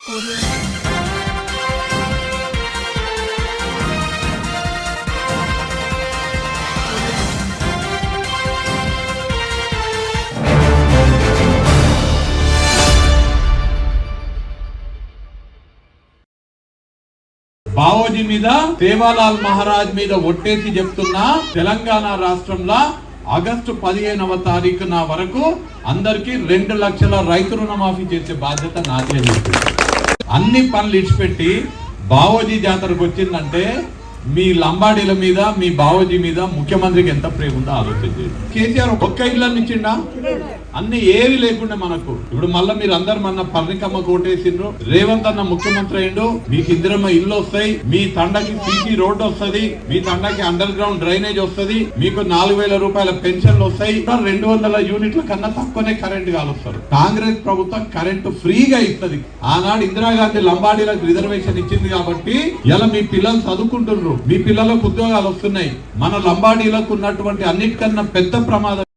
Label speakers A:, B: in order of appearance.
A: బావోజీ మీద సేవాలాల్ మహారాజ్ మీద ఒట్టేసి చెప్తున్నా, తెలంగాణ రాష్ట్రంలో ఆగస్టు 15వ తారీఖున వరకు అందరికి 2 లక్షల రైతు రుణమాఫీ చేసే బాధ్యత నాదే అని చెప్పి అన్ని పనులు ఇచ్చిపెట్టి బావోజీ జాతరకు వచ్చిందంటే మీ లంబాడీల మీద, మీ బావోజీ మీద ముఖ్యమంత్రికి ఎంత ప్రేమ ఉందో ఆలోచించి. కేసీఆర్ ఒక్క ఇళ్ళని ఇచ్చిండా? అన్ని ఏవి లేకుండా మనకు. ఇప్పుడు మళ్ళీ మీరు అందరు మన పర్ణికమ్మ కోటేసిండ్రు, రేవంత్ అన్న ముఖ్యమంత్రి అయిండు, మీకు ఇందిరమ్మ ఇల్లు వస్తాయి, మీ తండకి సీసీ రోడ్డు వస్తుంది, మీ తండకి అండర్ గ్రౌండ్ డ్రైనేజ్ వస్తుంది, మీకు 4,000 రూపాయల పెన్షన్లు వస్తాయి, 200 యూనిట్ల కన్నా తక్కువనే కరెంట్ కాలుస్తారు. కాంగ్రెస్ ప్రభుత్వం కరెంటు ఫ్రీగా ఇస్తుంది. ఆనాడు ఇందిరాగాంధీ లంబాడీలకు రిజర్వేషన్ ఇచ్చింది కాబట్టి ఇలా మీ పిల్లలు చదువుకుంటున్నారు, మీ పిల్లలకు ఉద్యోగాలు వస్తున్నాయి. మన లంబాడీలకు ఉన్నటువంటి అన్నిటికన్నా పెద్ద ప్రమాదం